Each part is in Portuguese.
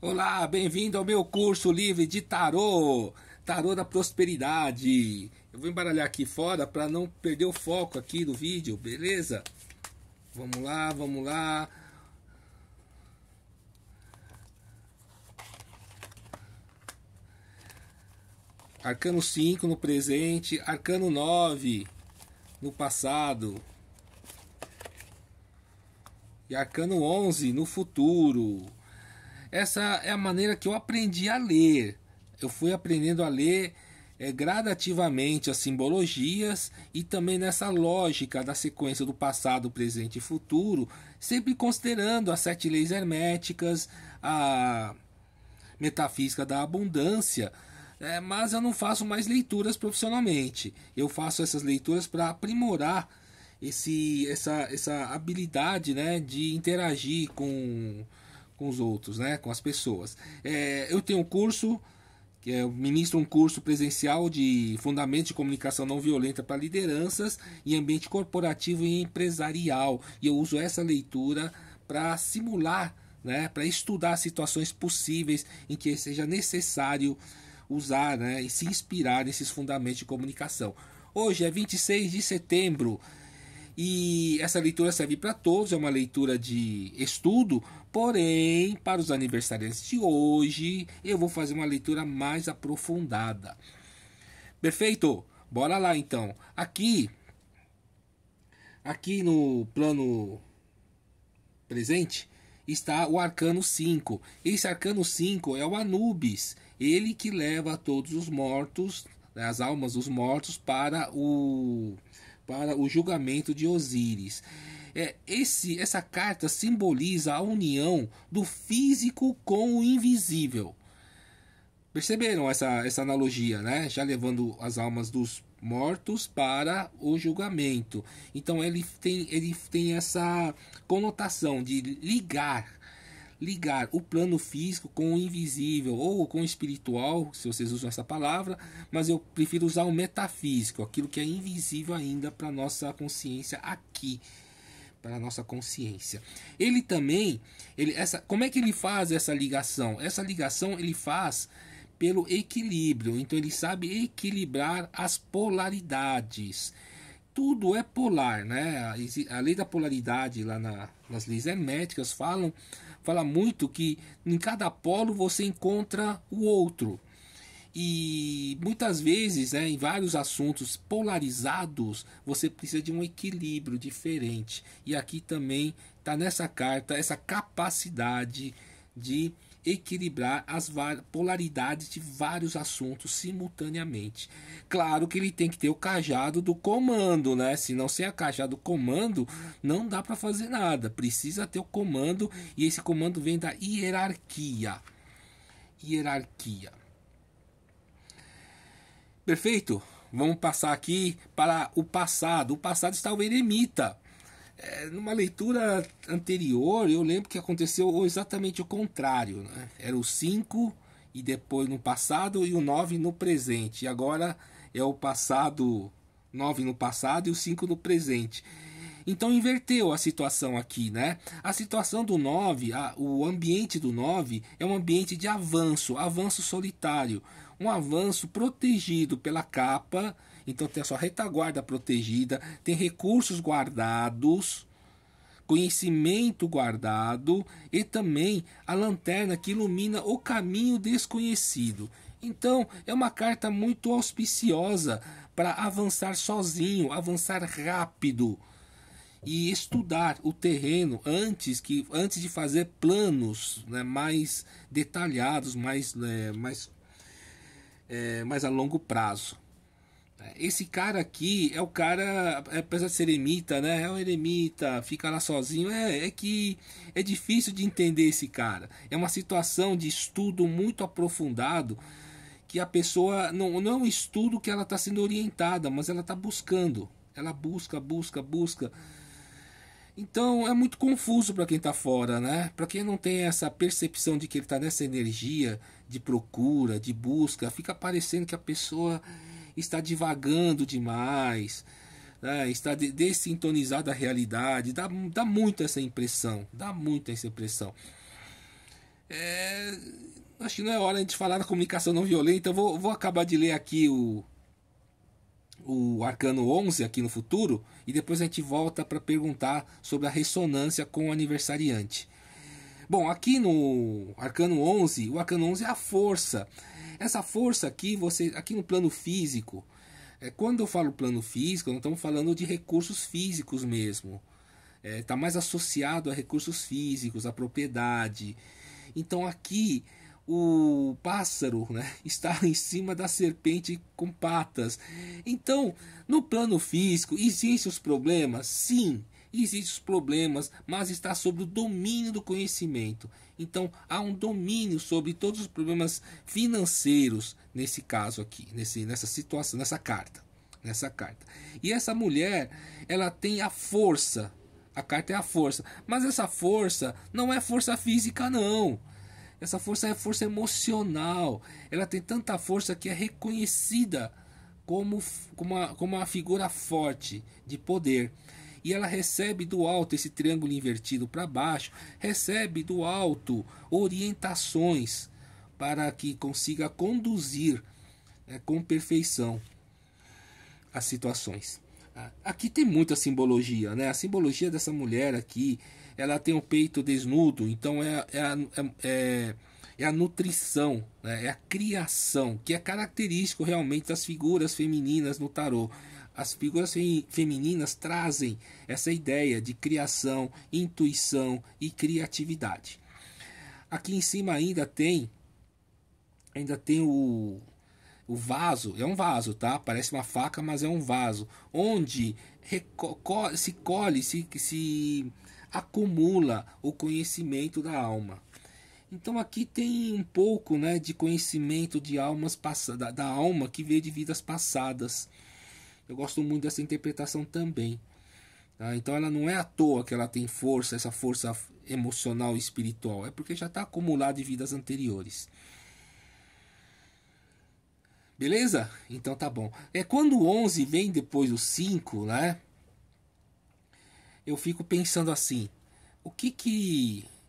Olá, bem-vindo ao meu curso livre de tarô, tarô da prosperidade. Eu vou embaralhar aqui fora para não perder o foco aqui do vídeo, beleza? Vamos lá, vamos lá. Arcano 5 no presente, Arcano 9 no passado e Arcano 11 no futuro. Essa é a maneira que eu aprendi a ler. Eu fui aprendendo a ler gradativamente as simbologias e também nessa lógica da sequência do passado, presente e futuro, sempre considerando as 7 leis herméticas, a metafísica da abundância. Mas eu não faço mais leituras profissionalmente. Eu faço essas leituras para aprimorar essa habilidade, né, de interagir com os outros, né, com as pessoas. Eu tenho um curso, que eu ministro um curso presencial de Fundamentos de Comunicação Não Violenta para Lideranças em Ambiente Corporativo e Empresarial. E eu uso essa leitura para simular, né, para estudar situações possíveis em que seja necessário usar, né, e se inspirar nesses fundamentos de comunicação. Hoje é 26 de setembro e essa leitura serve para todos, é uma leitura de estudo, porém, para os aniversariantes de hoje, eu vou fazer uma leitura mais aprofundada. Perfeito? Bora lá então. Aqui no plano presente está o Arcano 5. Esse Arcano 5 é o Anubis, ele que leva todos os mortos, as almas dos mortos, para o julgamento de Osíris. Essa carta simboliza a união do físico com o invisível. Perceberam essa analogia, né? Já levando as almas dos mortos para o julgamento. Então ele tem essa conotação de ligar o plano físico com o invisível ou com o espiritual, se vocês usam essa palavra, mas eu prefiro usar o metafísico, aquilo que é invisível ainda para nossa consciência aqui, para a nossa consciência. Ele também, como é que ele faz essa ligação? Essa ligação ele faz pelo equilíbrio, então ele sabe equilibrar as polaridades. Tudo é polar, né? A lei da polaridade lá nas leis herméticas fala muito que em cada polo você encontra o outro. E muitas vezes, em vários assuntos polarizados, você precisa de um equilíbrio diferente. E aqui também está nessa carta essa capacidade de equilibrar as polaridades de vários assuntos simultaneamente. Claro que ele tem que ter o cajado do comando, né? Se não sem a cajado do comando, não dá para fazer nada. Precisa ter o comando e esse comando vem da hierarquia. Hierarquia. Perfeito? Vamos passar aqui para o passado. O passado está o eremita. Numa leitura anterior, eu lembro que aconteceu exatamente o contrário, né? Era o 5 e depois no passado e o 9 no presente. E agora é o passado, 9 no passado e o 5 no presente. Então inverteu a situação aqui, né? A situação do 9, o ambiente do 9 é um ambiente de avanço solitário, um avanço protegido pela capa. Então tem a sua retaguarda protegida, tem recursos guardados, conhecimento guardado e também a lanterna que ilumina o caminho desconhecido. Então é uma carta muito auspiciosa para avançar sozinho, avançar rápido e estudar o terreno antes de fazer planos, né, mais detalhados, mais a longo prazo. Esse cara aqui é o cara, apesar de ser eremita, né? É um eremita, fica lá sozinho. É que é difícil de entender esse cara. É uma situação de estudo muito aprofundado que a pessoa não é um estudo que ela está sendo orientada, mas ela está buscando. Ela busca. Então é muito confuso para quem está fora, né? Para quem não tem essa percepção de que ele está nessa energia de procura, de busca, fica parecendo que a pessoa está divagando demais, né? Está dessintonizada da realidade. Dá muito essa impressão, acho que não é hora de falar da comunicação não violenta. Eu vou acabar de ler aqui o Arcano 11 aqui no futuro, e depois a gente volta para perguntar sobre a ressonância com o aniversariante. Bom, aqui no Arcano 11, o Arcano 11 é a força. Essa força aqui, aqui no plano físico, quando eu falo plano físico, não estamos falando de recursos físicos mesmo. Está mais associado a recursos físicos, a propriedade. Então aqui o pássaro, né, está em cima da serpente com patas. Então, no plano físico, existem os problemas? Sim, existem os problemas, mas está sob o domínio do conhecimento. Então, há um domínio sobre todos os problemas financeiros, nesse caso aqui, nessa situação, nessa carta. E essa mulher, ela tem a força. A carta é a força. Mas essa força não é força física, não. Essa força é força emocional. Ela tem tanta força que é reconhecida como uma figura forte de poder. E ela recebe do alto, esse triângulo invertido para baixo, recebe do alto orientações para que consiga conduzir com perfeição as situações. Aqui tem muita simbologia, né? A simbologia dessa mulher aqui, ela tem o peito desnudo, então é a nutrição, né? É a criação, que é característico realmente das figuras femininas no tarô. As figuras femininas trazem essa ideia de criação, intuição e criatividade. Aqui em cima ainda tem o vaso. É um vaso, tá? Parece uma faca, mas é um vaso, onde se acumula o conhecimento da alma. Então aqui tem um pouco, né, de conhecimento de almas da alma que veio de vidas passadas. Eu gosto muito dessa interpretação também. Tá? Então ela não é à toa que ela tem força, essa força emocional e espiritual. É porque já está acumulada de vidas anteriores. Beleza? Então tá bom. Quando o 11 vem depois do 5, né? Eu fico pensando assim,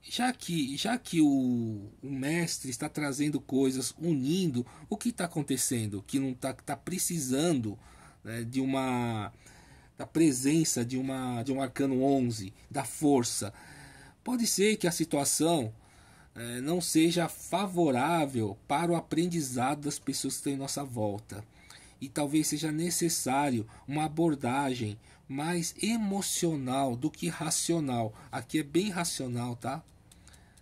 já que o mestre está trazendo coisas, unindo, o que está acontecendo? Que não tá precisando, né, da presença de um arcano 11, da força. Pode ser que a situação não seja favorável para o aprendizado das pessoas que estão em nossa volta. E talvez seja necessário uma abordagem mais emocional do que racional. Aqui é bem racional, tá?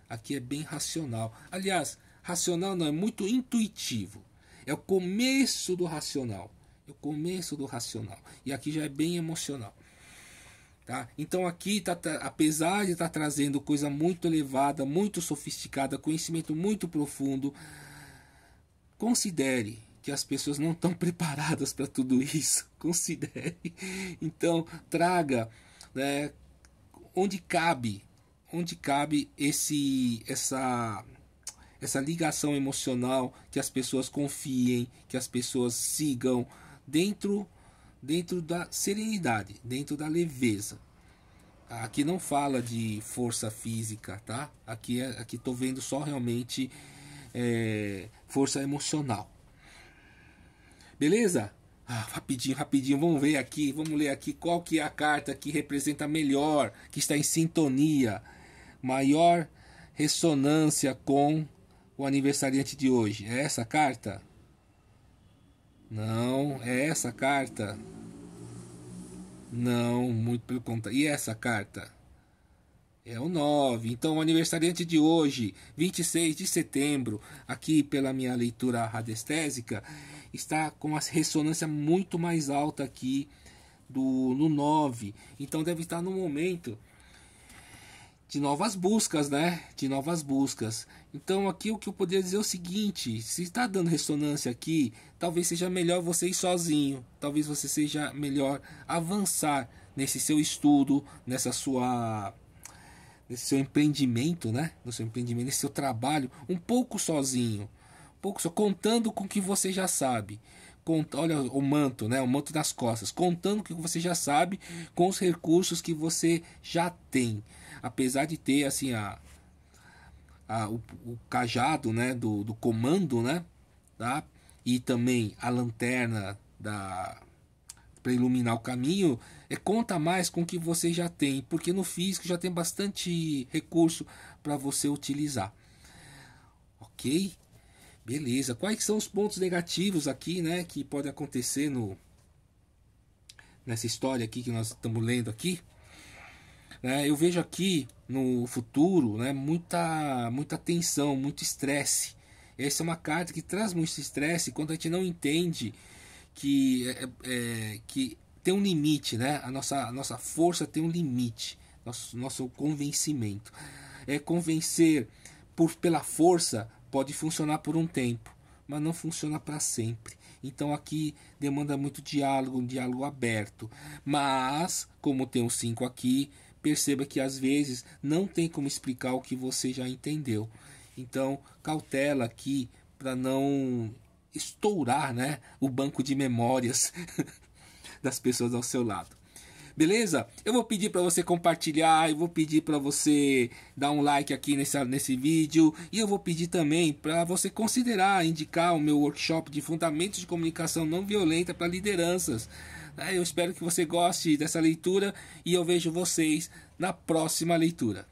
Aqui é bem racional. Aliás, racional não, é muito intuitivo. É o começo do racional. E aqui já é bem emocional. Tá? Então aqui, apesar de estar trazendo coisa muito elevada, muito sofisticada, conhecimento muito profundo, considere que as pessoas não estão preparadas para tudo isso. Considere. Então traga, né, onde cabe essa ligação emocional, que as pessoas confiem, que as pessoas sigam dentro da serenidade, dentro da leveza. Aqui não fala de força física, tá? Aqui tô vendo só realmente força emocional. Beleza? Rapidinho, vamos ler aqui qual que é a carta que representa melhor, que está em sintonia, maior ressonância com o aniversariante de hoje. É essa carta? Não, é essa carta? Não, muito pelo contrário. E essa carta? É o 9. Então, o aniversariante de hoje, 26 de setembro, aqui pela minha leitura radiestésica, está com uma ressonância muito mais alta aqui no 9. Então, deve estar no momento de novas buscas, né? Então aqui o que eu poderia dizer é o seguinte: se está dando ressonância aqui, talvez seja melhor você ir sozinho, talvez você seja melhor avançar nesse seu estudo, nesse seu empreendimento, né? Nesse seu trabalho, um pouco sozinho, contando com o que você já sabe. Olha o manto, né? O manto das costas, contando com o que você já sabe, com os recursos que você já tem. Apesar de ter assim o cajado, né, do comando, né, tá? E também a lanterna para iluminar o caminho, conta mais com o que você já tem, porque no físico já tem bastante recurso para você utilizar. Ok? Beleza. Quais são os pontos negativos aqui, né, que pode acontecer nessa história aqui que nós estamos lendo aqui? Eu vejo aqui no futuro, né, muita tensão, muito estresse. Essa é uma carta que traz muito estresse quando a gente não entende que tem um limite, né? A nossa força tem um limite, nosso convencimento. Convencer pela força pode funcionar por um tempo, mas não funciona para sempre. Então aqui demanda muito diálogo, um diálogo aberto. Mas, como tem um 5 aqui, perceba que às vezes não tem como explicar o que você já entendeu. Então, cautela aqui para não estourar, né, o banco de memórias das pessoas ao seu lado. Beleza? Eu vou pedir para você compartilhar, eu vou pedir para você dar um like aqui nesse vídeo, e eu vou pedir também para você considerar indicar o meu workshop de fundamentos de comunicação não violenta para lideranças. Eu espero que você goste dessa leitura e eu vejo vocês na próxima leitura.